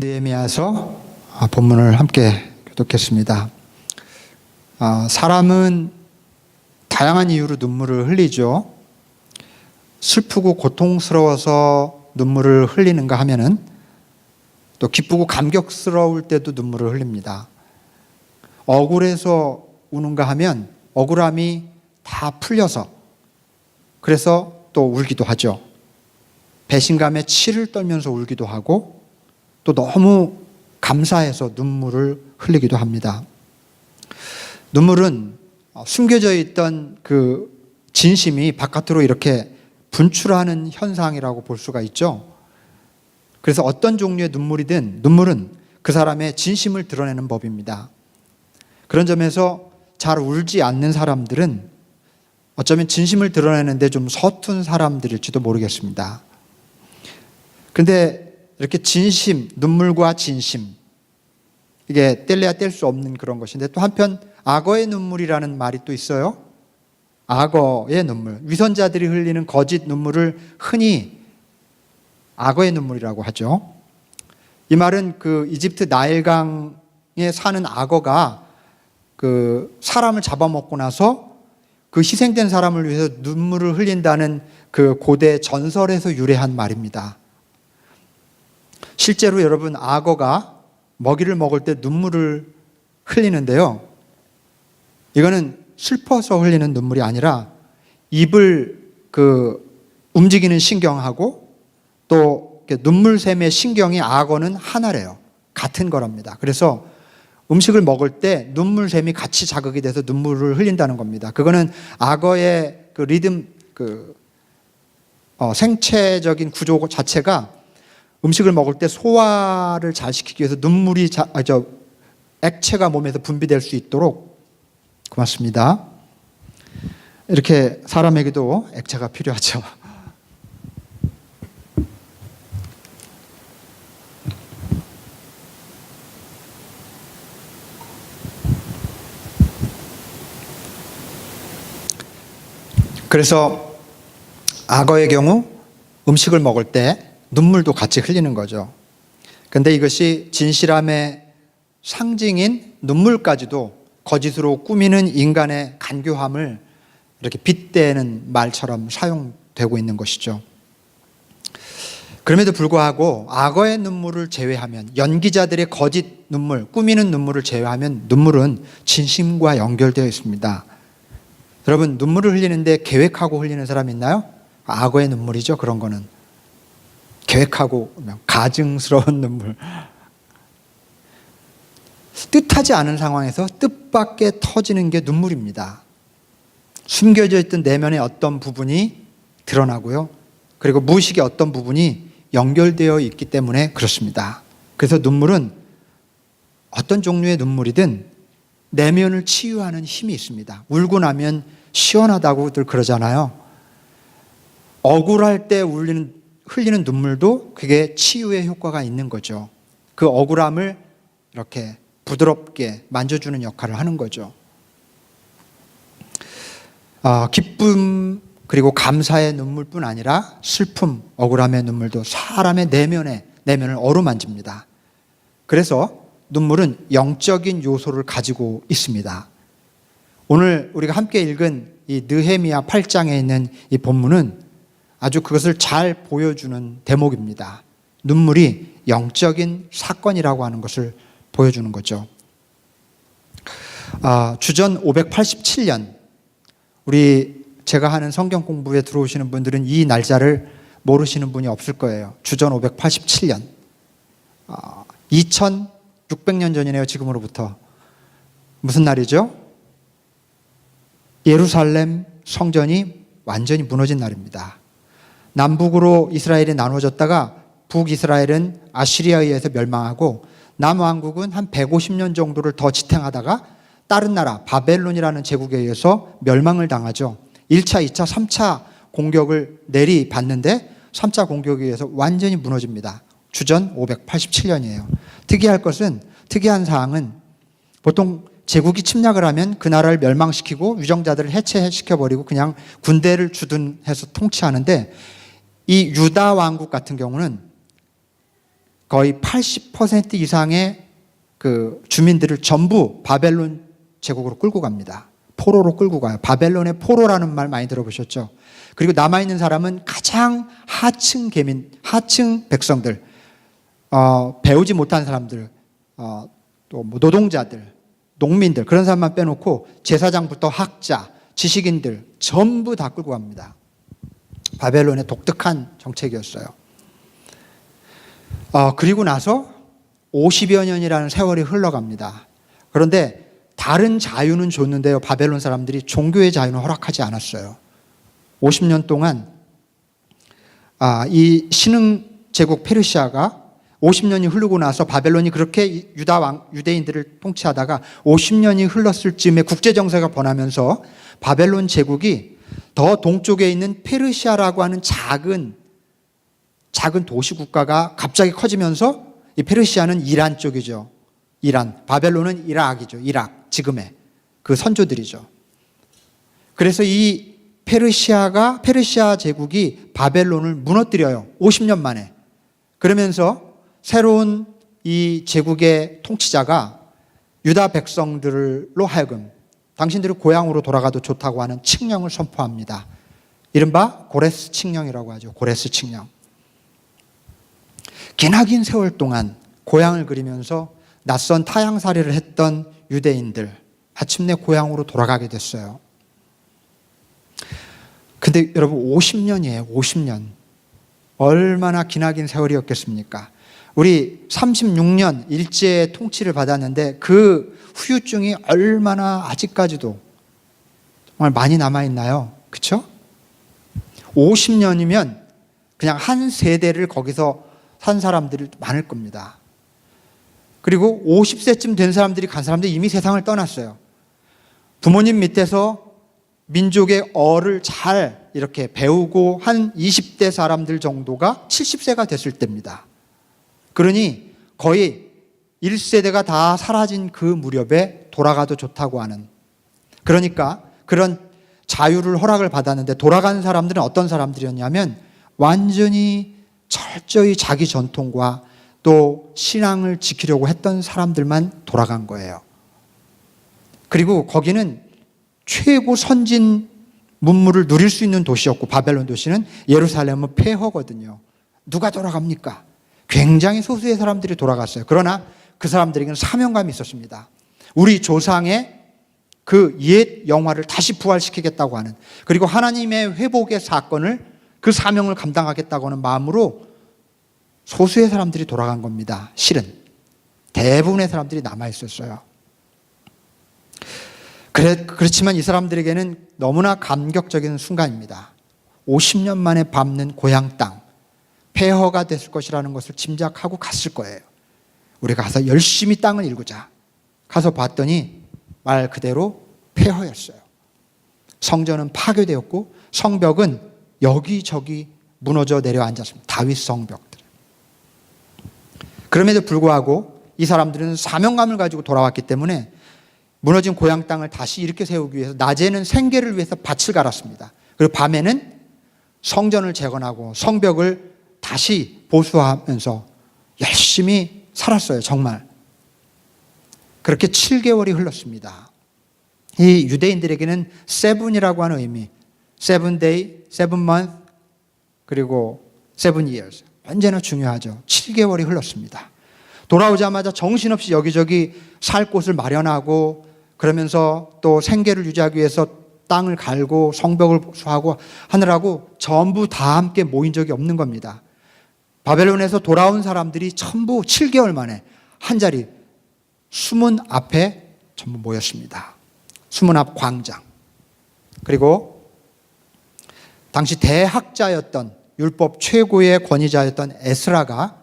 느헤미야서 본문을 함께 교독했습니다. 사람은 다양한 이유로 눈물을 흘리죠. 슬프고 고통스러워서 눈물을 흘리는가 하면은 또 기쁘고 감격스러울 때도 눈물을 흘립니다. 억울해서 우는가 하면 억울함이 다 풀려서 그래서 또 울기도 하죠. 배신감에 치를 떨면서 울기도 하고 또 너무 감사해서 눈물을 흘리기도 합니다. 눈물은 숨겨져 있던 그 진심이 바깥으로 이렇게 분출하는 현상이라고 볼 수가 있죠. 그래서 어떤 종류의 눈물은 그 사람의 진심을 드러내는 법입니다. 그런 점에서 잘 울지 않는 사람들은 어쩌면 진심을 드러내는데 좀 서툰 사람들일지도 모르겠습니다. 그런데 이렇게 진심, 눈물과 진심, 이게 뗄래야 뗄 수 없는 그런 것인데 또 한편 악어의 눈물이라는 말이 또 있어요. 악어의 눈물, 위선자들이 흘리는 거짓 눈물을 흔히 악어의 눈물이라고 하죠. 이 말은 그 이집트 나일강에 사는 악어가 그 사람을 잡아먹고 나서 그 희생된 사람을 위해서 눈물을 흘린다는 그 고대 전설에서 유래한 말입니다. 실제로 여러분, 악어가 먹이를 먹을 때 눈물을 흘리는데요. 이거는 슬퍼서 흘리는 눈물이 아니라 입을 움직이는 신경하고 또 눈물샘의 신경이 악어는 하나래요. 같은 거랍니다. 그래서 음식을 먹을 때 눈물샘이 같이 자극이 돼서 눈물을 흘린다는 겁니다. 그거는 악어의 그 리듬, 생체적인 구조 자체가 음식을 먹을 때 소화를 잘 시키기 위해서 눈물이 액체가 몸에서 분비될 수 있도록, 고맙습니다. 이렇게 사람에게도 액체가 필요하죠. 그래서 악어의 경우 음식을 먹을 때 눈물도 같이 흘리는 거죠. 그런데 이것이 진실함의 상징인 눈물까지도 거짓으로 꾸미는 인간의 간교함을 이렇게 빗대는 말처럼 사용되고 있는 것이죠. 그럼에도 불구하고 악어의 눈물을 제외하면, 연기자들의 거짓 눈물, 꾸미는 눈물을 제외하면 눈물은 진심과 연결되어 있습니다. 여러분, 눈물을 흘리는데 계획하고 흘리는 사람 있나요? 악어의 눈물이죠. 그런 거는 계획하고 가증스러운 눈물, 뜻하지 않은 상황에서 뜻밖의 터지는 게 눈물입니다. 숨겨져 있던 내면의 어떤 부분이 드러나고요, 그리고 무의식의 어떤 부분이 연결되어 있기 때문에 그렇습니다. 그래서 눈물은 어떤 종류의 눈물이든 내면을 치유하는 힘이 있습니다. 울고 나면 시원하다고들 그러잖아요. 억울할 때 흘리는 눈물도 그게 치유의 효과가 있는 거죠. 그 억울함을 이렇게 부드럽게 만져주는 역할을 하는 거죠. 기쁨 그리고 감사의 눈물뿐 아니라 슬픔, 억울함의 눈물도 사람의 내면을 어루만집니다. 그래서 눈물은 영적인 요소를 가지고 있습니다. 오늘 우리가 함께 읽은 이 느헤미야 8장에 있는 이 본문은 아주 그것을 잘 보여주는 대목입니다. 눈물이 영적인 사건이라고 하는 것을 보여주는 거죠. 주전 587년, 제가 하는 성경 공부에 들어오시는 분들은 이 날짜를 모르시는 분이 없을 거예요. 주전 587년, 2600년 전이네요. 지금으로부터. 무슨 날이죠? 예루살렘 성전이 완전히 무너진 날입니다. 남북으로 이스라엘이 나눠졌다가 북이스라엘은 아시리아에 의해서 멸망하고 남왕국은 한 150년 정도를 더 지탱하다가 다른 나라 바벨론이라는 제국에 의해서 멸망을 당하죠. 1차, 2차, 3차 공격을 내리받는데 3차 공격에 의해서 완전히 무너집니다. 주전 587년이에요. 특이한 사항은 보통 제국이 침략을 하면 그 나라를 멸망시키고 유정자들을 해체시켜버리고 그냥 군대를 주둔해서 통치하는데, 이 유다 왕국 같은 경우는 거의 80% 이상의 그 주민들을 전부 바벨론 제국으로 끌고 갑니다. 포로로 끌고 가요. 바벨론의 포로라는 말 많이 들어보셨죠? 그리고 남아있는 사람은 가장 하층 하층 백성들, 배우지 못한 사람들, 또 뭐 노동자들, 농민들, 그런 사람만 빼놓고 제사장부터 학자, 지식인들 전부 다 끌고 갑니다. 바벨론의 독특한 정책이었어요. 그리고 나서 50여 년이라는 세월이 흘러갑니다. 그런데 다른 자유는 줬는데요, 바벨론 사람들이 종교의 자유는 허락하지 않았어요. 50년 동안 이 신흥 제국 페르시아가 50년이 흐르고 나서 바벨론이 그렇게 유대인들을 통치하다가 50년이 흘렀을 즈음에 국제 정세가 번하면서 바벨론 제국이 더 동쪽에 있는 페르시아라고 하는 작은 도시 국가가 갑자기 커지면서 이 페르시아는 이란 쪽이죠. 이란, 바벨론은 이락이죠. 이락, 지금의 그 선조들이죠. 그래서 이 페르시아 제국이 바벨론을 무너뜨려요. 50년 만에. 그러면서 새로운 이 제국의 통치자가 유다 백성들로 하여금 당신들이 고향으로 돌아가도 좋다고 하는 칙령을 선포합니다. 이른바 고레스 칙령이라고 하죠. 고레스 칙령. 기나긴 세월 동안 고향을 그리면서 낯선 타향살이를 했던 유대인들, 마침내 고향으로 돌아가게 됐어요. 근데 여러분 50년이에요. 50년. 얼마나 기나긴 세월이었겠습니까? 우리 36년 일제 통치를 받았는데 그 후유증이 얼마나 아직까지도 정말 많이 남아있나요? 그렇죠? 50년이면 그냥 한 세대를 거기서 산 사람들이 많을 겁니다. 그리고 50세쯤 된 사람들이 간 사람들이 이미 세상을 떠났어요. 부모님 밑에서 민족의 어를 잘 이렇게 배우고 한 20대 사람들 정도가 70세가 됐을 때입니다. 그러니 거의 1세대가 다 사라진 그 무렵에 돌아가도 좋다고 하는, 그러니까 그런 자유를 허락을 받았는데 돌아간 사람들은 어떤 사람들이었냐면 완전히 철저히 자기 전통과 또 신앙을 지키려고 했던 사람들만 돌아간 거예요. 그리고 거기는 최고 선진 문물을 누릴 수 있는 도시였고, 바벨론 도시는 예루살렘은 폐허거든요. 누가 돌아갑니까? 굉장히 소수의 사람들이 돌아갔어요. 그러나 그 사람들에게는 사명감이 있었습니다. 우리 조상의 그 옛 영화를 다시 부활시키겠다고 하는, 그리고 하나님의 회복의 사건을, 그 사명을 감당하겠다고 하는 마음으로 소수의 사람들이 돌아간 겁니다. 실은 대부분의 사람들이 남아있었어요. 그렇지만 이 사람들에게는 너무나 감격적인 순간입니다. 50년 만에 밟는 고향 땅, 폐허가 됐을 것이라는 것을 짐작하고 갔을 거예요. 우리가 가서 열심히 땅을 일구자. 가서 봤더니 말 그대로 폐허였어요. 성전은 파괴되었고 성벽은 여기저기 무너져 내려앉았습니다. 다윗 성벽들. 그럼에도 불구하고 이 사람들은 사명감을 가지고 돌아왔기 때문에 무너진 고향 땅을 다시 일으켜 세우기 위해서 낮에는 생계를 위해서 밭을 갈았습니다. 그리고 밤에는 성전을 재건하고 성벽을 다시 보수하면서 열심히 살았어요. 정말. 그렇게 7개월이 흘렀습니다. 이 유대인들에게는 세븐이라고 하는 의미, 7 day, 7 month, 그리고 7 years. 언제나 중요하죠. 7개월이 흘렀습니다. 돌아오자마자 정신없이 여기저기 살 곳을 마련하고, 그러면서 또 생계를 유지하기 위해서 땅을 갈고 성벽을 보수하고 하느라고 전부 다 함께 모인 적이 없는 겁니다. 바벨론에서 돌아온 사람들이 전부 7개월 만에 한자리 수문 앞에 전부 모였습니다. 수문 앞 광장. 그리고 당시 대학자였던, 율법 최고의 권위자였던 에스라가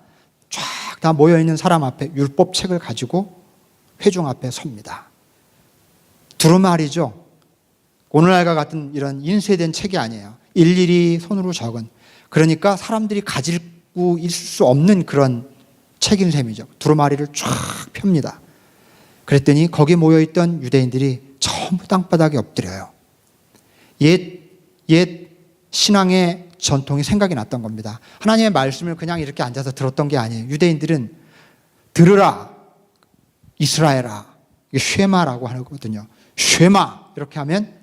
쫙 다 모여있는 사람 앞에 율법책을 가지고 회중 앞에 섭니다. 두루마리죠. 오늘날과 같은 이런 인쇄된 책이 아니에요. 일일이 손으로 적은. 그러니까 사람들이 가지고 있을 수 없는 그런 책인 셈이죠. 두루마리를 쫙 펴니다. 그랬더니 거기 모여있던 유대인들이 전부 땅바닥에 엎드려요. 옛 신앙의 전통이 생각이 났던 겁니다. 하나님의 말씀을 그냥 이렇게 앉아서 들었던 게 아니에요. 유대인들은 들으라 이스라엘아, 이게 쉐마라고 하거든요. 쉐마 이렇게 하면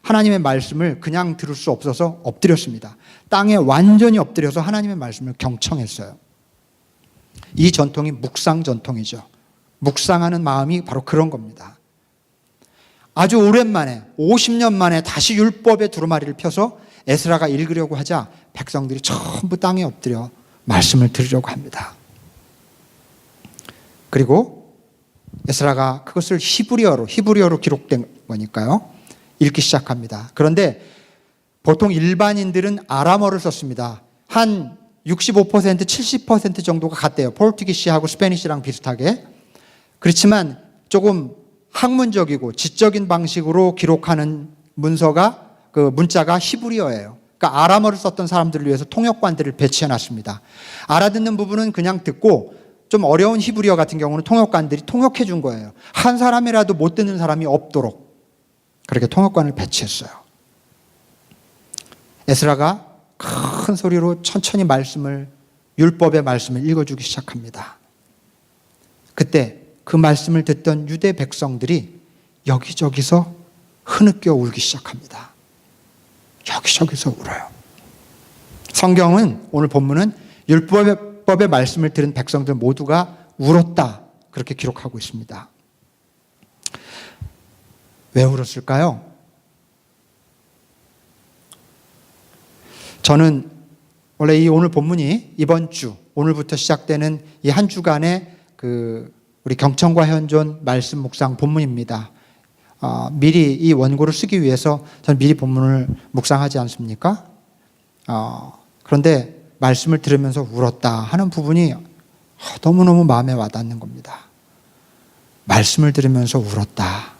하나님의 말씀을 그냥 들을 수 없어서 엎드렸습니다. 땅에 완전히 엎드려서 하나님의 말씀을 경청했어요. 이 전통이 묵상 전통이죠. 묵상하는 마음이 바로 그런 겁니다. 아주 오랜만에 50년 만에 다시 율법의 두루마리를 펴서 에스라가 읽으려고 하자 백성들이 전부 땅에 엎드려 말씀을 들으려고 합니다. 그리고 에스라가 그것을 히브리어로 기록된 거니까요. 읽기 시작합니다. 그런데 보통 일반인들은 아람어를 썼습니다. 한 65%, 70% 정도가 같대요. 포르투기시하고 스페니시랑 비슷하게. 그렇지만 조금 학문적이고 지적인 방식으로 기록하는 문자가 히브리어예요. 그러니까 아람어를 썼던 사람들을 위해서 통역관들을 배치해놨습니다. 알아듣는 부분은 그냥 듣고 좀 어려운 히브리어 같은 경우는 통역관들이 통역해 준 거예요. 한 사람이라도 못 듣는 사람이 없도록 그렇게 통역관을 배치했어요. 에스라가 큰 소리로 천천히 율법의 말씀을 읽어주기 시작합니다. 그때 그 말씀을 듣던 유대 백성들이 여기저기서 흐느껴 울기 시작합니다. 여기저기서 울어요. 성경은, 오늘 본문은 율법의 말씀을 들은 백성들 모두가 울었다, 그렇게 기록하고 있습니다. 왜 울었을까요? 저는 원래 이 오늘 본문이 이번 주, 오늘부터 시작되는 이 한 주간의 우리 경청과 현존 말씀 묵상 본문입니다. 미리 이 원고를 쓰기 위해서 저는 미리 본문을 묵상하지 않습니까? 그런데 말씀을 들으면서 울었다 하는 부분이 너무너무 마음에 와닿는 겁니다. 말씀을 들으면서 울었다.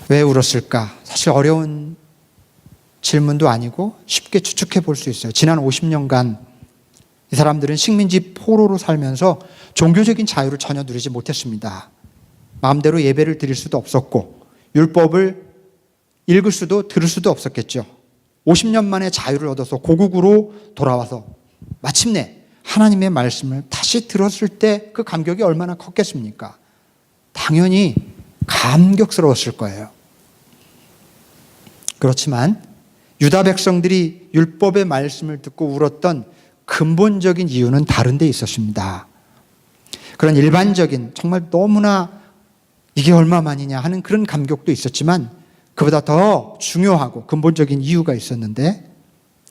왜 울었을까? 사실 어려운 질문도 아니고 쉽게 추측해 볼 수 있어요. 지난 50년간 이 사람들은 식민지 포로로 살면서 종교적인 자유를 전혀 누리지 못했습니다. 마음대로 예배를 드릴 수도 없었고 율법을 읽을 수도 들을 수도 없었겠죠. 50년 만에 자유를 얻어서 고국으로 돌아와서 마침내 하나님의 말씀을 다시 들었을 때 그 감격이 얼마나 컸겠습니까? 당연히 감격스러웠을 거예요. 그렇지만 유다 백성들이 율법의 말씀을 듣고 울었던 근본적인 이유는 다른 데 있었습니다. 그런 일반적인 정말 너무나 이게 얼마만이냐 하는 그런 감격도 있었지만 그보다 더 중요하고 근본적인 이유가 있었는데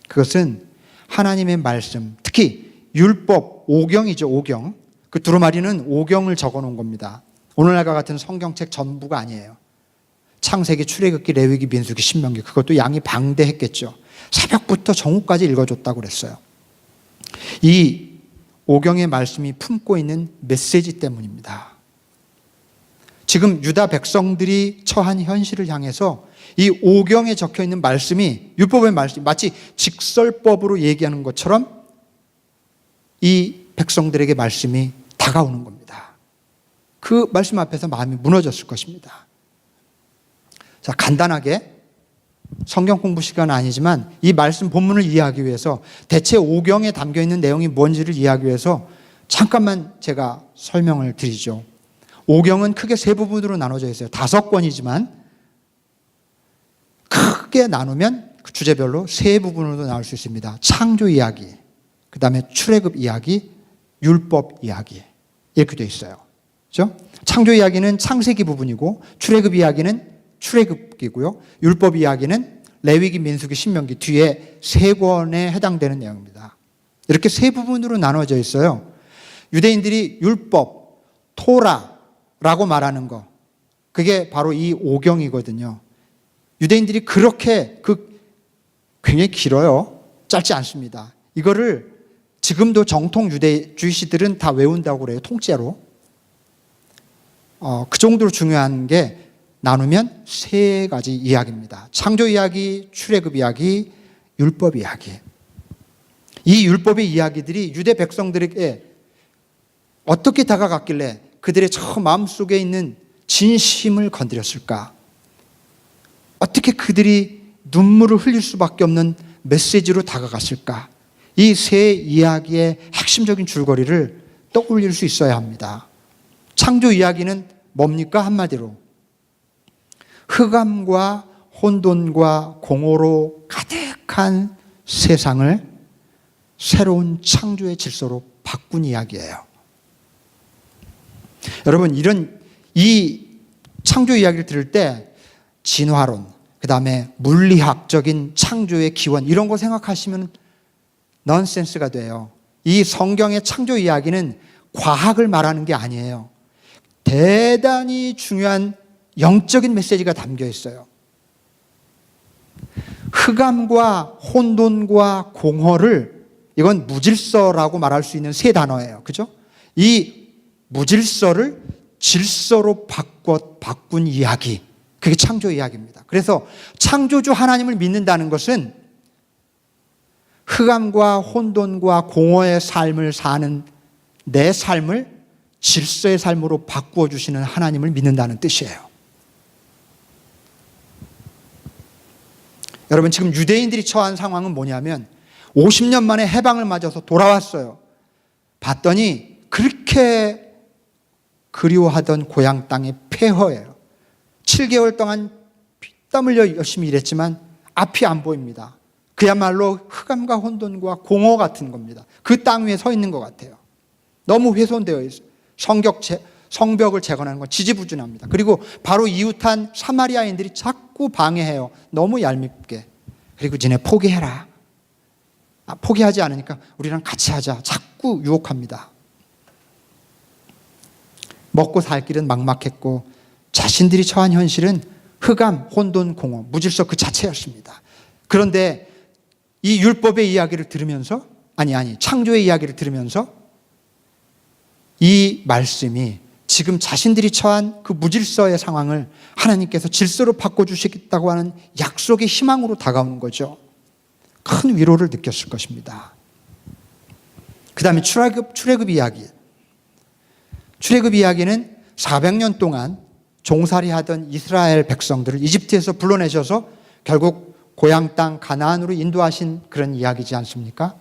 그것은 하나님의 말씀, 특히 율법, 오경이죠, 오경. 그 두루마리는 오경을 적어 놓은 겁니다. 오늘날과 같은 성경책 전부가 아니에요. 창세기, 출애굽기, 레위기, 민수기, 신명기, 그것도 양이 방대했겠죠. 새벽부터 정오까지 읽어줬다고 그랬어요. 이 오경의 말씀이 품고 있는 메시지 때문입니다. 지금 유다 백성들이 처한 현실을 향해서 이 오경에 적혀 있는 말씀이, 율법의 말씀이 마치 직설법으로 얘기하는 것처럼 이 백성들에게 말씀이 다가오는 겁니다. 그 말씀 앞에서 마음이 무너졌을 것입니다. 자, 간단하게 성경 공부 시간은 아니지만 이 말씀 본문을 이해하기 위해서 대체 오경에 담겨있는 내용이 뭔지를 이해하기 위해서 잠깐만 제가 설명을 드리죠. 오경은 크게 세 부분으로 나눠져 있어요. 5권이지만 크게 나누면 그 주제별로 세 부분으로 나눌 수 있습니다. 창조 이야기, 그 다음에 출애굽 이야기, 율법 이야기, 이렇게 되어 있어요. 그렇죠? 창조 이야기는 창세기 부분이고 출애굽 이야기는 출애굽기고요. 율법 이야기는 레위기, 민수기, 신명기 뒤에 3권에 해당되는 내용입니다. 이렇게 세 부분으로 나눠져 있어요. 유대인들이 율법, 토라라고 말하는 거, 그게 바로 이 오경이거든요. 유대인들이 그렇게 굉장히 길어요. 짧지 않습니다. 이거를 지금도 정통 주이시들은 다 외운다고 그래요. 통째로. 그 정도로 중요한 게 나누면 3가지 이야기입니다. 창조 이야기, 출애굽 이야기, 율법 이야기. 이 율법의 이야기들이 유대 백성들에게 어떻게 다가갔길래 그들의 저 마음속에 있는 진심을 건드렸을까? 어떻게 그들이 눈물을 흘릴 수밖에 없는 메시지로 다가갔을까? 이 세 이야기의 핵심적인 줄거리를 떠올릴 수 있어야 합니다. 창조 이야기는 뭡니까? 한마디로 흑암과 혼돈과 공허로 가득한 세상을 새로운 창조의 질서로 바꾼 이야기예요. 여러분, 이 창조 이야기를 들을 때 진화론, 그 다음에 물리학적인 창조의 기원, 이런 거 생각하시면 넌센스가 돼요. 이 성경의 창조 이야기는 과학을 말하는 게 아니에요. 대단히 중요한 영적인 메시지가 담겨 있어요. 흑암과 혼돈과 공허를, 이건 무질서라고 말할 수 있는 세 단어예요. 그죠? 이 무질서를 질서로 바꾼 이야기, 그게 창조 이야기입니다. 그래서 창조주 하나님을 믿는다는 것은 흑암과 혼돈과 공허의 삶을 사는 내 삶을 질서의 삶으로 바꾸어 주시는 하나님을 믿는다는 뜻이에요. 여러분, 지금 유대인들이 처한 상황은 뭐냐면 50년 만에 해방을 맞아서 돌아왔어요. 봤더니 그렇게 그리워하던 고향 땅의 폐허예요. 7개월 동안 땀 흘려 열심히 일했지만 앞이 안 보입니다. 그야말로 흑암과 혼돈과 공허 같은 겁니다. 그 땅 위에 서 있는 것 같아요. 너무 훼손되어 있어요. 성벽을 재건하는 건 지지부진합니다. 그리고 바로 이웃한 사마리아인들이 자꾸 방해해요. 너무 얄밉게. 그리고 지네 포기해라. 포기하지 않으니까 우리랑 같이 하자. 자꾸 유혹합니다. 먹고 살 길은 막막했고 자신들이 처한 현실은 흑암, 혼돈, 공허, 무질서 그 자체였습니다. 그런데 이 율법의 이야기를 들으면서 창조의 이야기를 들으면서 이 말씀이 지금 자신들이 처한 그 무질서의 상황을 하나님께서 질서로 바꿔주시겠다고 하는 약속의 희망으로 다가오는 거죠. 큰 위로를 느꼈을 것입니다. 그 다음에 출애굽 이야기. 출애굽 이야기는 400년 동안 종살이 하던 이스라엘 백성들을 이집트에서 불러내셔서 결국 고향 땅 가나안으로 인도하신 그런 이야기지 않습니까?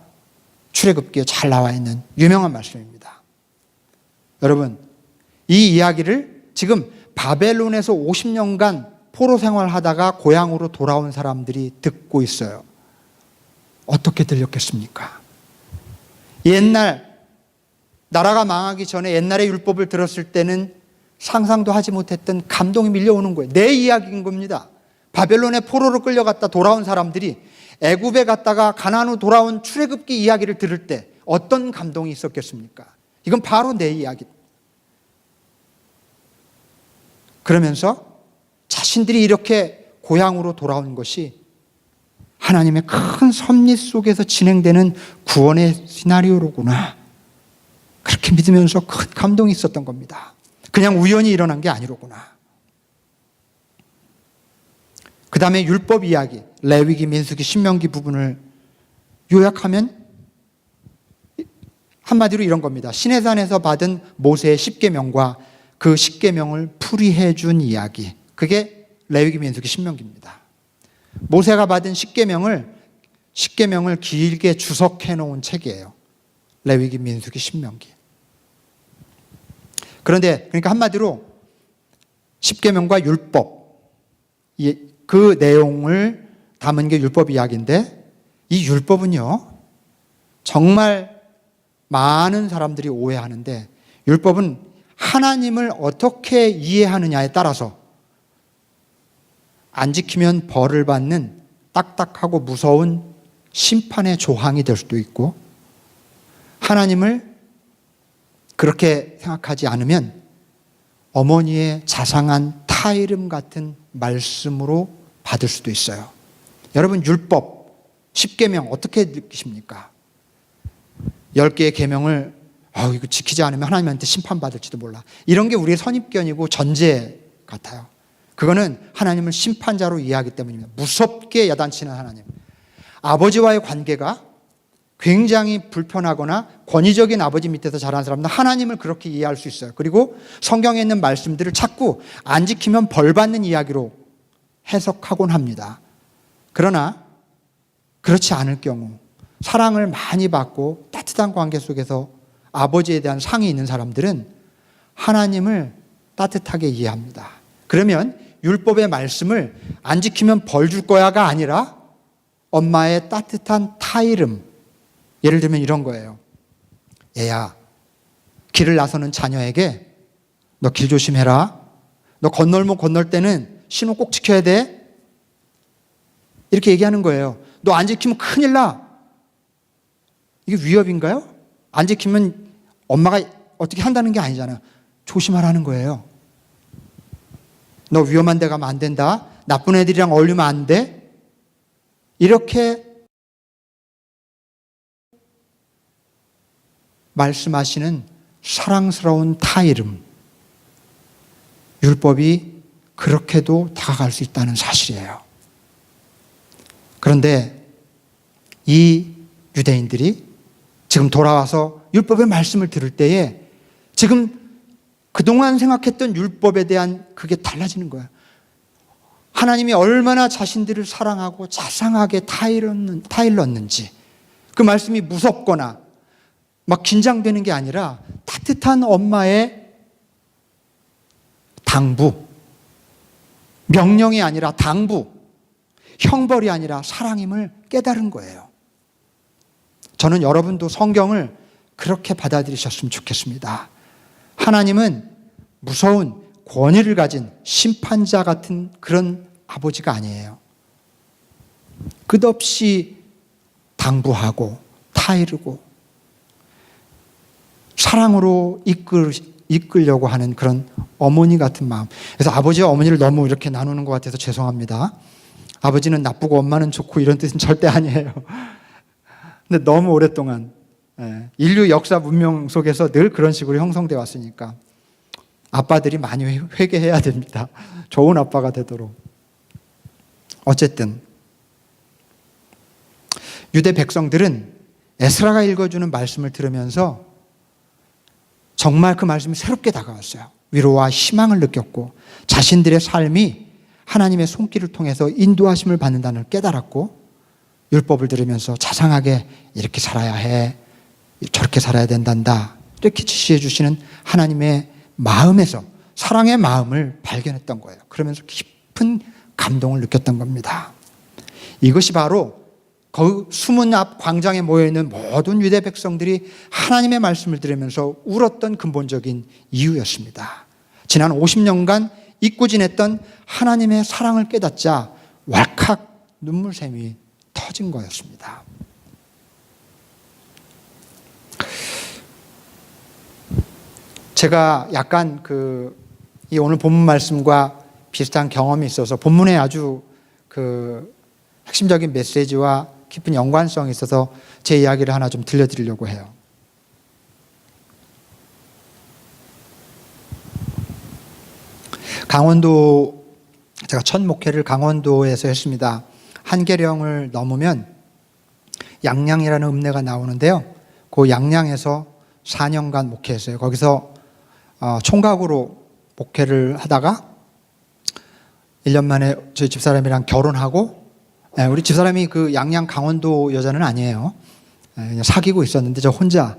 출애굽기에 잘 나와 있는 유명한 말씀입니다. 여러분, 이 이야기를 지금 바벨론에서 50년간 포로 생활하다가 고향으로 돌아온 사람들이 듣고 있어요. 어떻게 들렸겠습니까? 옛날 나라가 망하기 전에 옛날의 율법을 들었을 때는 상상도 하지 못했던 감동이 밀려오는 거예요. 내 이야기인 겁니다. 바벨론에 포로로 끌려갔다 돌아온 사람들이 애굽에 갔다가 가나안으로 돌아온 출애굽기 이야기를 들을 때 어떤 감동이 있었겠습니까? 이건 바로 내 이야기. 그러면서 자신들이 이렇게 고향으로 돌아온 것이 하나님의 큰 섭리 속에서 진행되는 구원의 시나리오로구나. 그렇게 믿으면서 큰 감동이 있었던 겁니다. 그냥 우연히 일어난 게 아니로구나. 그 다음에 율법 이야기, 레위기, 민수기, 신명기 부분을 요약하면 한마디로 이런 겁니다. 시내산에서 받은 모세의 10계명과 그 10계명을 풀이해 준 이야기. 그게 레위기, 민수기, 신명기입니다. 모세가 받은 10계명을 길게 주석해 놓은 책이에요. 레위기, 민수기, 신명기. 그런데 그러니까 한마디로 10계명과 율법, 그 내용을 담은 게 율법 이야기인데, 이 율법은요 정말 많은 사람들이 오해하는데, 율법은 하나님을 어떻게 이해하느냐에 따라서 안 지키면 벌을 받는 딱딱하고 무서운 심판의 조항이 될 수도 있고, 하나님을 그렇게 생각하지 않으면 어머니의 자상한 타이름 같은 말씀으로 받을 수도 있어요. 여러분, 율법 10계명 어떻게 느끼십니까? 10개의 계명을 이거 지키지 않으면 하나님한테 심판받을지도 몰라. 이런 게 우리의 선입견이고 전제 같아요. 그거는 하나님을 심판자로 이해하기 때문입니다. 무섭게 야단치는 하나님. 아버지와의 관계가 굉장히 불편하거나 권위적인 아버지 밑에서 자란 사람은 하나님을 그렇게 이해할 수 있어요. 그리고 성경에 있는 말씀들을 자꾸 안 지키면 벌 받는 이야기로 해석하곤 합니다. 그러나 그렇지 않을 경우, 사랑을 많이 받고 따뜻한 관계 속에서 아버지에 대한 상이 있는 사람들은 하나님을 따뜻하게 이해합니다. 그러면 율법의 말씀을 안 지키면 벌 줄 거야가 아니라 엄마의 따뜻한 타이름, 예를 들면 이런 거예요. 얘야, 길을 나서는 자녀에게 너 길 조심해라. 너 건널목 건널 때는 신호 꼭 지켜야 돼. 이렇게 얘기하는 거예요. 너 안 지키면 큰일 나. 이게 위협인가요? 안 지키면 엄마가 어떻게 한다는 게 아니잖아요. 조심하라는 거예요. 너 위험한 데 가면 안 된다. 나쁜 애들이랑 어울리면 안 돼. 이렇게 말씀하시는 사랑스러운 타이름, 율법이 그렇게도 다가갈 수 있다는 사실이에요. 그런데 이 유대인들이 지금 돌아와서 율법의 말씀을 들을 때에 지금 그동안 생각했던 율법에 대한 그게 달라지는 거예요. 하나님이 얼마나 자신들을 사랑하고 자상하게 타일렀는지, 그 말씀이 무섭거나 막 긴장되는 게 아니라 따뜻한 엄마의 당부, 명령이 아니라 당부, 형벌이 아니라 사랑임을 깨달은 거예요. 저는 여러분도 성경을 그렇게 받아들이셨으면 좋겠습니다. 하나님은 무서운 권위를 가진 심판자 같은 그런 아버지가 아니에요. 끝없이 당부하고 타이르고 사랑으로 이끌려고 하는 그런 어머니 같은 마음. 그래서 아버지와 어머니를 너무 이렇게 나누는 것 같아서 죄송합니다. 아버지는 나쁘고 엄마는 좋고 이런 뜻은 절대 아니에요. 근데 너무 오랫동안 인류 역사 문명 속에서 늘 그런 식으로 형성되어 왔으니까 아빠들이 많이 회개해야 됩니다. 좋은 아빠가 되도록. 어쨌든 유대 백성들은 에스라가 읽어주는 말씀을 들으면서 정말 그 말씀이 새롭게 다가왔어요. 위로와 희망을 느꼈고 자신들의 삶이 하나님의 손길을 통해서 인도하심을 받는다는 걸 깨달았고 율법을 들으면서 자상하게 이렇게 살아야 해, 저렇게 살아야 된단다, 이렇게 지시해 주시는 하나님의 마음에서 사랑의 마음을 발견했던 거예요. 그러면서 깊은 감동을 느꼈던 겁니다. 이것이 바로 그 수문 앞 광장에 모여있는 모든 유대 백성들이 하나님의 말씀을 들으면서 울었던 근본적인 이유였습니다. 지난 50년간 잊고 지냈던 하나님의 사랑을 깨닫자 왈칵 눈물샘이 터진 거였습니다. 제가 약간 이 오늘 본문 말씀과 비슷한 경험이 있어서 본문에 아주 핵심적인 메시지와 깊은 연관성이 있어서 제 이야기를 하나 좀 들려드리려고 해요. 강원도, 제가 첫 목회를 강원도에서 했습니다. 한계령을 넘으면 양양이라는 읍내가 나오는데요. 그 양양에서 4년간 목회했어요. 거기서 총각으로 목회를 하다가 1년 만에 저희 집사람이랑 결혼하고, 우리 집사람이 그 양양 강원도 여자는 아니에요. 그냥 사귀고 있었는데 저 혼자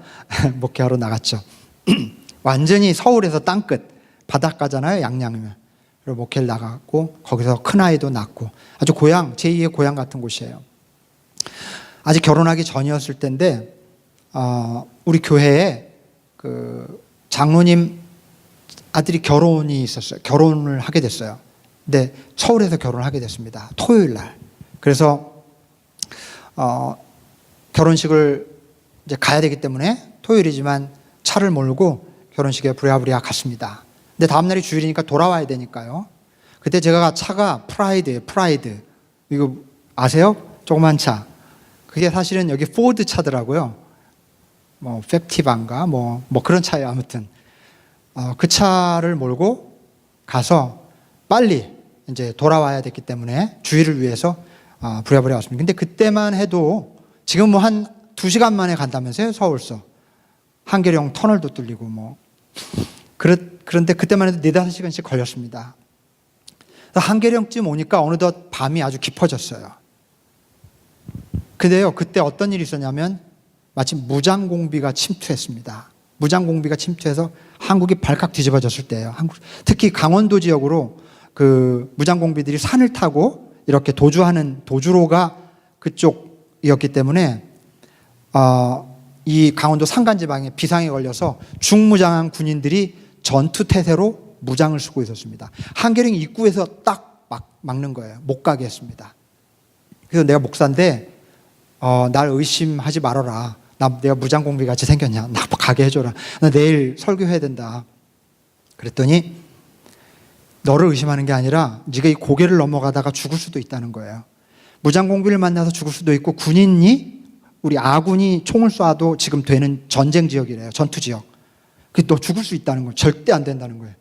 목회하러 나갔죠. 완전히 서울에서 땅끝 바닷가잖아요, 양양이면. 그리고 목회를 나갔고 거기서 큰아이도 낳고 아주 고향, 제2의 고향 같은 곳이에요. 아직 결혼하기 전이었을 때인데 우리 교회에 장로님 아들이 결혼이 있었어요. 결혼을 하게 됐어요. 근데 서울에서 결혼을 하게 됐습니다. 토요일 날. 그래서 결혼식을 이제 가야 되기 때문에 토요일이지만 차를 몰고 결혼식에 부랴부랴 갔습니다. 근데 다음 날이 주일이니까 돌아와야 되니까요. 그때 제가 차가 프라이드예요. 프라이드. 이거 아세요? 조그만 차. 그게 사실은 여기 포드 차더라고요. 뭐 펩티반가 뭐 그런 차예요. 아무튼 그 차를 몰고 가서 빨리 이제 돌아와야 됐기 때문에 주일을 위해서 부랴부랴 왔습니다. 근데 그때만 해도 지금 뭐 한 2시간 만에 간다면서요, 서울서. 한계령 터널도 뚫리고 뭐. 그런데 그때만 해도 4-5시간씩 걸렸습니다. 한계령쯤 오니까 어느덧 밤이 아주 깊어졌어요. 근데요, 그때 어떤 일이 있었냐면 마침 무장공비가 침투했습니다. 무장공비가 침투해서 한국이 발칵 뒤집어졌을 때예요. 특히 강원도 지역으로 그 무장공비들이 산을 타고 이렇게 도주하는 도주로가 그쪽이었기 때문에 이 강원도 산간지방에 비상이 걸려서 중무장한 군인들이 전투태세로 무장을 쓰고 있었습니다. 한계령 입구에서 딱 막는 거예요. 못 가게 했습니다. 그래서 내가 목사인데 날 의심하지 말아라. 내가 무장공비 같이 생겼냐. 나 가게 해줘라. 나 내일 설교해야 된다. 그랬더니 너를 의심하는 게 아니라 네가 이 고개를 넘어가다가 죽을 수도 있다는 거예요. 무장공비를 만나서 죽을 수도 있고 군인이 우리 아군이 총을 쏴도 지금 되는 전쟁 지역이래요. 전투 지역. 너 죽을 수 있다는 거예요. 절대 안 된다는 거예요.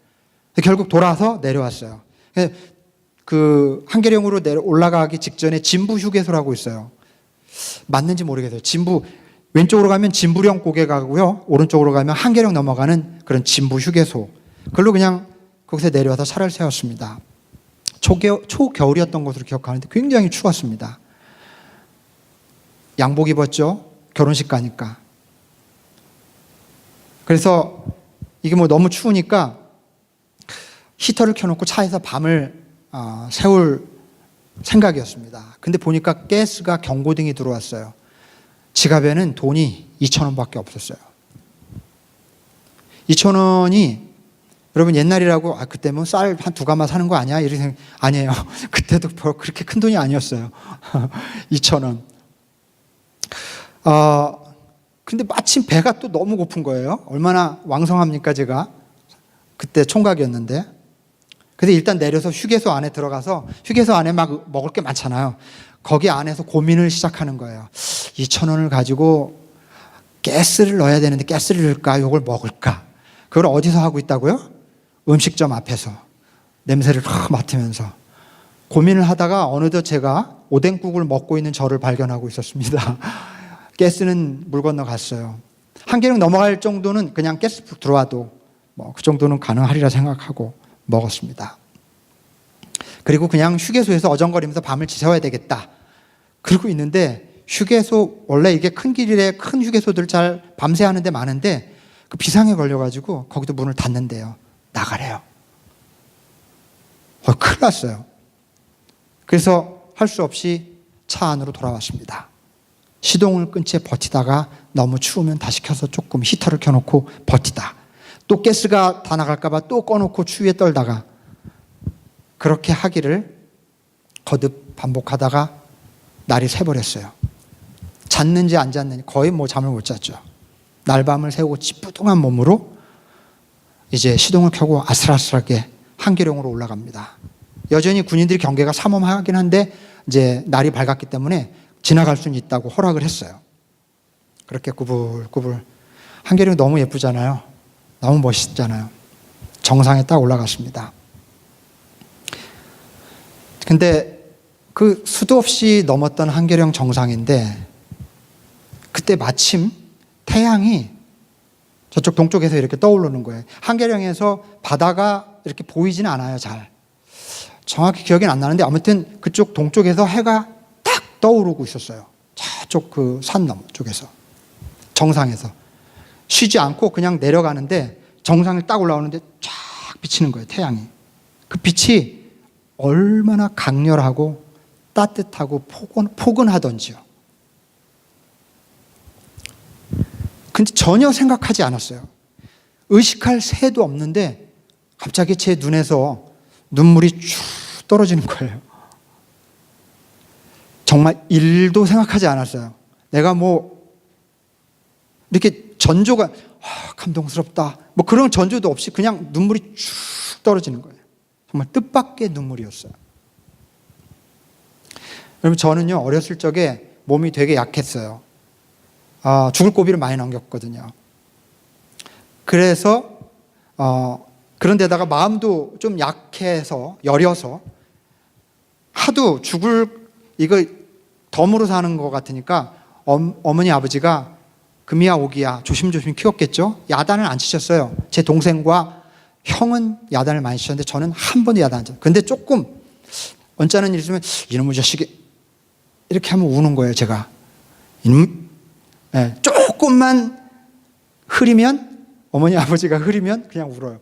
결국 돌아서 내려왔어요. 그 한계령으로 올라가기 직전에 진부 휴게소라고 있어요. 맞는지 모르겠어요. 진부 왼쪽으로 가면 진부령 고개 가고요. 오른쪽으로 가면 한계령 넘어가는 그런 진부 휴게소. 그걸로 그냥 거기서 내려와서 차를 세웠습니다. 초겨울이었던 것으로 기억하는데 굉장히 추웠습니다. 양복 입었죠. 결혼식 가니까. 그래서 이게 뭐 너무 추우니까 히터를 켜놓고 차에서 밤을 세울 생각이었습니다. 근데 보니까 가스가 경고등이 들어왔어요. 지갑에는 돈이 2,000원밖에 없었어요. 2,000원이 여러분 옛날이라고 그때 뭐 쌀 한 2가마 사는 거 아니야? 이렇게 생각 아니에요. 그때도 그렇게 큰 돈이 아니었어요. 2,000원. 근데 마침 배가 또 너무 고픈 거예요. 얼마나 왕성합니까 제가. 그때 총각이었는데. 그래서 일단 내려서 휴게소 안에 들어가서 휴게소 안에 막 먹을 게 많잖아요. 거기 안에서 고민을 시작하는 거예요. 2,000원을 가지고 가스를 넣어야 되는데 가스를 넣을까? 이걸 먹을까? 그걸 어디서 하고 있다고요? 음식점 앞에서 냄새를 맡으면서 고민을 하다가 어느덧 제가 오뎅국을 먹고 있는 저를 발견하고 있었습니다. 가스는 물 건너 갔어요. 한계령 넘어갈 정도는 그냥 가스 들어와도 뭐 그 정도는 가능하리라 생각하고 먹었습니다. 그리고 그냥 휴게소에서 어정거리면서 밤을 지새워야 되겠다. 그러고 있는데 휴게소 원래 이게 큰 길에 큰 휴게소들 잘 밤새 하는 데 많은데 그 비상에 걸려가지고 거기도 문을 닫는데요. 나가래요. 큰일 났어요. 그래서 할 수 없이 차 안으로 돌아왔습니다. 시동을 끈 채 버티다가 너무 추우면 다시 켜서 조금 히터를 켜놓고 버티다. 또 가스가 다 나갈까봐 또 꺼놓고 추위에 떨다가 그렇게 하기를 거듭 반복하다가 날이 새버렸어요. 잤는지 안 잤는지 거의 뭐 잠을 못 잤죠. 날밤을 새우고 찌뿌둥한 몸으로 이제 시동을 켜고 아슬아슬하게 한계령으로 올라갑니다. 여전히 군인들이 경계가 삼엄하긴 한데 이제 날이 밝았기 때문에 지나갈 수는 있다고 허락을 했어요. 그렇게 꾸불꾸불. 한계령 너무 예쁘잖아요. 너무 멋있잖아요. 정상에 딱 올라갔습니다. 근데 그 수도 없이 넘었던 한계령 정상인데 그때 마침 태양이 저쪽 동쪽에서 이렇게 떠오르는 거예요. 한계령에서 바다가 이렇게 보이지는 않아요, 잘. 정확히 기억이 안 나는데 아무튼 그쪽 동쪽에서 해가 딱 떠오르고 있었어요. 저쪽 그 산 너머 쪽에서. 정상에서. 쉬지 않고 그냥 내려가는데 정상을 딱 올라오는데 쫙 비치는 거예요, 태양이. 그 빛이 얼마나 강렬하고 따뜻하고 포근하던지요. 근데 전혀 생각하지 않았어요. 의식할 새도 없는데 갑자기 제 눈에서 눈물이 쭉 떨어지는 거예요. 정말 일도 생각하지 않았어요. 내가 뭐 이렇게 전조가 감동스럽다 뭐 그런 전조도 없이 그냥 눈물이 쭉 떨어지는 거예요. 정말 뜻밖의 눈물이었어요. 여러분 저는요 어렸을 적에 몸이 되게 약했어요. 죽을 고비를 많이 넘겼거든요. 그래서 그런데다가 마음도 좀 약해서 여려서 하도 이거 덤으로 사는 것 같으니까 어머니 아버지가 금이야 오기야 조심조심 키웠겠죠. 야단을 안 치셨어요. 제 동생과 형은 야단을 많이 치셨는데 저는 한 번도 야단 안 쳤어요. 근데 조금 언짢은 일 있으면 이놈의 자식이 이렇게 하면 우는 거예요 제가. 조금만 흐리면, 어머니 아버지가 흐리면 그냥 울어요.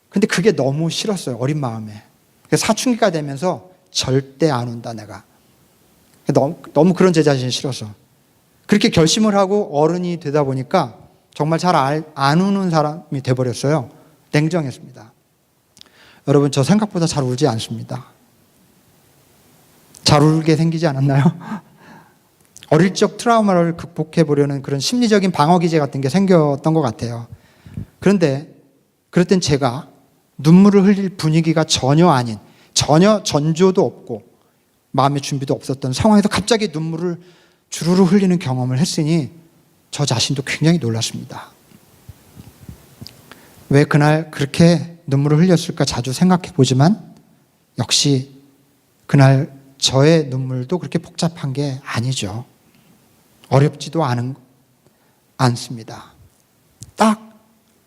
근데 그게 너무 싫었어요, 어린 마음에. 그래서 사춘기가 되면서 절대 안 운다 내가. 너무 그런 제 자신이 싫어서. 그렇게 결심을 하고 어른이 되다 보니까 정말 잘 안 우는 사람이 돼버렸어요. 냉정했습니다. 여러분, 저 생각보다 잘 울지 않습니다. 잘 울게 생기지 않았나요? 어릴 적 트라우마를 극복해 보려는 그런 심리적인 방어기제 같은 게 생겼던 것 같아요. 그런데 그럴 땐 제가 눈물을 흘릴 분위기가 전혀 아닌, 전혀 전조도 없고 마음의 준비도 없었던 상황에서 갑자기 눈물을 주르르 흘리는 경험을 했으니 저 자신도 굉장히 놀랐습니다. 왜 그날 그렇게 눈물을 흘렸을까 자주 생각해 보지만 역시 그날 저의 눈물도 그렇게 복잡한 게 아니죠. 어렵지도 않습니다. 딱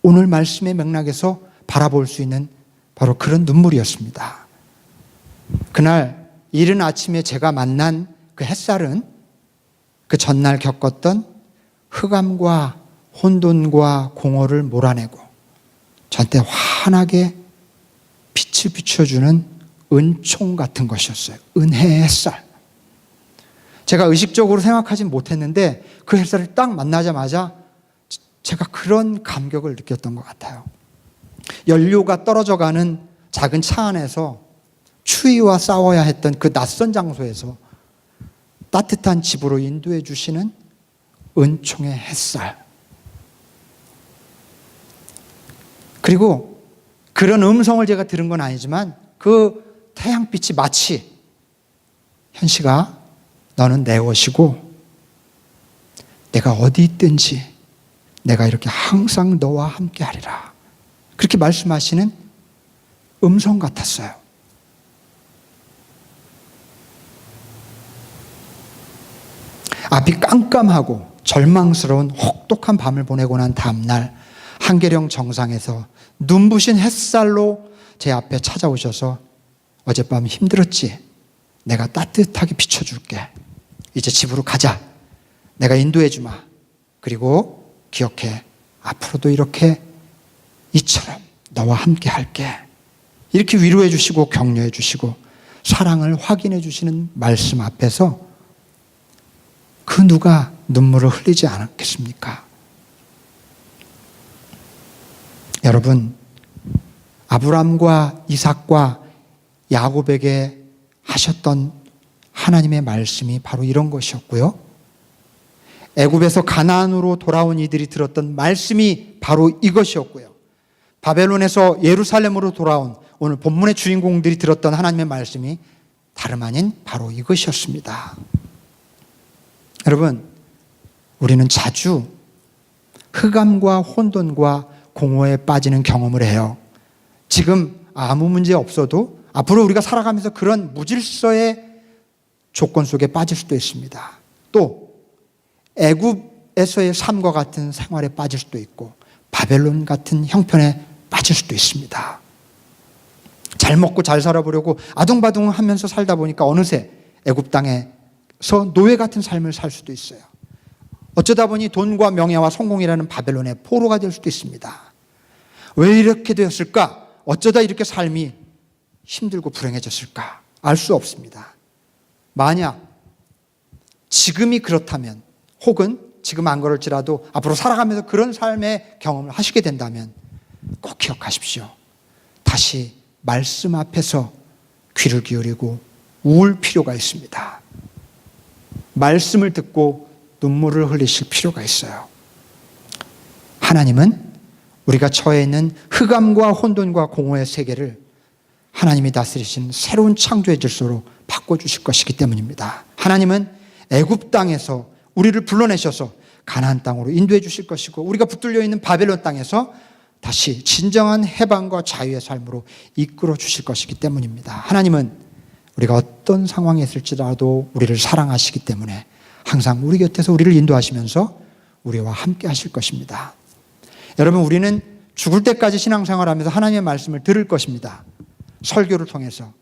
오늘 말씀의 맥락에서 바라볼 수 있는 바로 그런 눈물이었습니다. 그날 이른 아침에 제가 만난 그 햇살은 그 전날 겪었던 흑암과 혼돈과 공허를 몰아내고 저한테 환하게 빛을 비춰주는 은총 같은 것이었어요. 은혜의 햇살. 제가 의식적으로 생각하진 못했는데 그 햇살을 딱 만나자마자 제가 그런 감격을 느꼈던 것 같아요. 연료가 떨어져가는 작은 차 안에서 추위와 싸워야 했던 그 낯선 장소에서 따뜻한 집으로 인도해 주시는 은총의 햇살. 그리고 그런 음성을 제가 들은 건 아니지만 그 태양빛이 마치 현식아, 너는 내 것이고 내가 어디 있든지 내가 이렇게 항상 너와 함께 하리라. 그렇게 말씀하시는 음성 같았어요. 앞이 깜깜하고 절망스러운 혹독한 밤을 보내고 난 다음날 한계령 정상에서 눈부신 햇살로 제 앞에 찾아오셔서 어젯밤 힘들었지? 내가 따뜻하게 비춰줄게. 이제 집으로 가자. 내가 인도해 주마. 그리고 기억해. 앞으로도 이렇게 이처럼 너와 함께 할게. 이렇게 위로해 주시고 격려해 주시고 사랑을 확인해 주시는 말씀 앞에서 그 누가 눈물을 흘리지 않았겠습니까? 여러분, 아브람과 이삭과 야곱에게 하셨던 하나님의 말씀이 바로 이런 것이었고요. 애굽에서 가나안으로 돌아온 이들이 들었던 말씀이 바로 이것이었고요. 바벨론에서 예루살렘으로 돌아온 오늘 본문의 주인공들이 들었던 하나님의 말씀이 다름 아닌 바로 이것이었습니다. 여러분, 우리는 자주 흑암과 혼돈과 공허에 빠지는 경험을 해요. 지금 아무 문제 없어도 앞으로 우리가 살아가면서 그런 무질서의 조건 속에 빠질 수도 있습니다. 또 애굽에서의 삶과 같은 생활에 빠질 수도 있고 바벨론 같은 형편에 빠질 수도 있습니다. 잘 먹고 잘 살아보려고 아둥바둥하면서 살다 보니까 어느새 애굽 땅에서 노예 같은 삶을 살 수도 있어요. 어쩌다 보니 돈과 명예와 성공이라는 바벨론의 포로가 될 수도 있습니다. 왜 이렇게 되었을까? 어쩌다 이렇게 삶이 힘들고 불행해졌을까? 알 수 없습니다. 만약 지금이 그렇다면 혹은 지금 안 그럴지라도 앞으로 살아가면서 그런 삶의 경험을 하시게 된다면 꼭 기억하십시오. 다시 말씀 앞에서 귀를 기울이고 울 필요가 있습니다. 말씀을 듣고 눈물을 흘리실 필요가 있어요. 하나님은 우리가 처해 있는 흑암과 혼돈과 공허의 세계를 하나님이 다스리신 새로운 창조의 질서로 바꿔주실 것이기 때문입니다. 하나님은 애굽 땅에서 우리를 불러내셔서 가나안 땅으로 인도해 주실 것이고 우리가 붙들려 있는 바벨론 땅에서 다시 진정한 해방과 자유의 삶으로 이끌어 주실 것이기 때문입니다. 하나님은 우리가 어떤 상황에 있을지라도 우리를 사랑하시기 때문에 항상 우리 곁에서 우리를 인도하시면서 우리와 함께 하실 것입니다. 여러분, 우리는 죽을 때까지 신앙생활하면서 하나님의 말씀을 들을 것입니다. 설교를 통해서,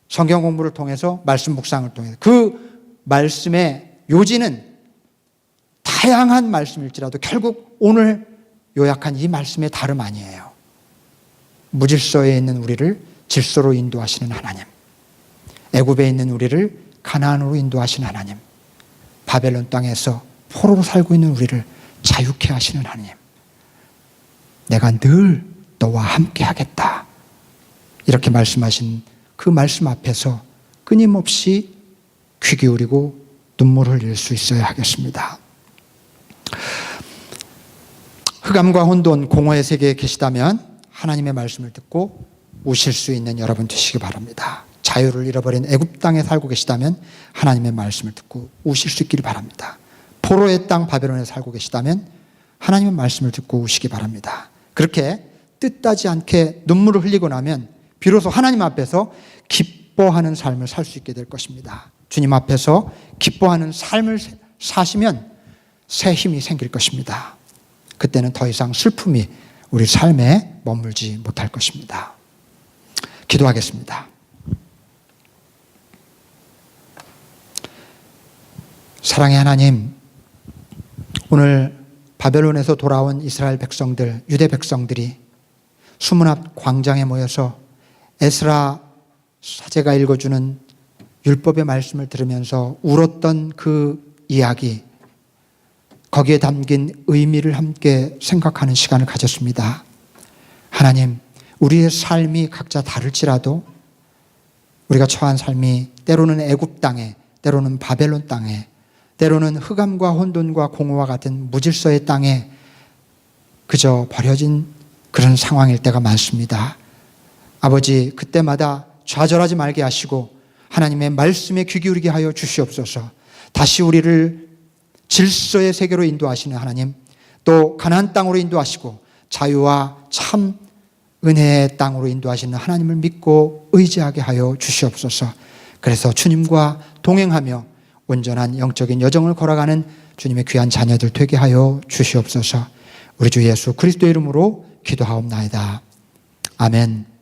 성경 공부를 통해서, 말씀 묵상을 통해서. 그 말씀의 요지는 다양한 말씀일지라도 결국 오늘 요약한 이 말씀의 다름 아니에요. 무질서에 있는 우리를 질서로 인도하시는 하나님, 애굽에 있는 우리를 가나안으로 인도하시는 하나님, 바벨론 땅에서 포로로 살고 있는 우리를 자유케 하시는 하나님, 내가 늘 너와 함께 하겠다, 이렇게 말씀하신 그 말씀 앞에서 끊임없이 귀 기울이고 눈물을 흘릴 수 있어야 하겠습니다. 흑암과 혼돈, 공허의 세계에 계시다면 하나님의 말씀을 듣고 우실 수 있는 여러분 되시기 바랍니다. 자유를 잃어버린 애굽 땅에 살고 계시다면 하나님의 말씀을 듣고 우실 수 있기를 바랍니다. 포로의 땅 바벨론에 살고 계시다면 하나님의 말씀을 듣고 우시기 바랍니다. 그렇게 뜻하지 않게 눈물을 흘리고 나면 비로소 하나님 앞에서 기뻐하는 삶을 살 수 있게 될 것입니다. 주님 앞에서 기뻐하는 삶을 사시면 새 힘이 생길 것입니다. 그때는 더 이상 슬픔이 우리 삶에 머물지 못할 것입니다. 기도하겠습니다. 사랑의 하나님, 오늘 바벨론에서 돌아온 이스라엘 백성들, 유대 백성들이 수문 앞 광장에 모여서 에스라 사제가 읽어주는 율법의 말씀을 들으면서 울었던 그 이야기, 거기에 담긴 의미를 함께 생각하는 시간을 가졌습니다. 하나님, 우리의 삶이 각자 다를지라도 우리가 처한 삶이 때로는 애굽 땅에, 때로는 바벨론 땅에, 때로는 흑암과 혼돈과 공허와 같은 무질서의 땅에 그저 버려진 그런 상황일 때가 많습니다. 아버지, 그때마다 좌절하지 말게 하시고 하나님의 말씀에 귀 기울이게 하여 주시옵소서. 다시 우리를 질서의 세계로 인도하시는 하나님, 또 가나안 땅으로 인도하시고 자유와 참 은혜의 땅으로 인도하시는 하나님을 믿고 의지하게 하여 주시옵소서. 그래서 주님과 동행하며 온전한 영적인 여정을 걸어가는 주님의 귀한 자녀들 되게 하여 주시옵소서. 우리 주 예수 그리스도의 이름으로 기도하옵나이다. 아멘.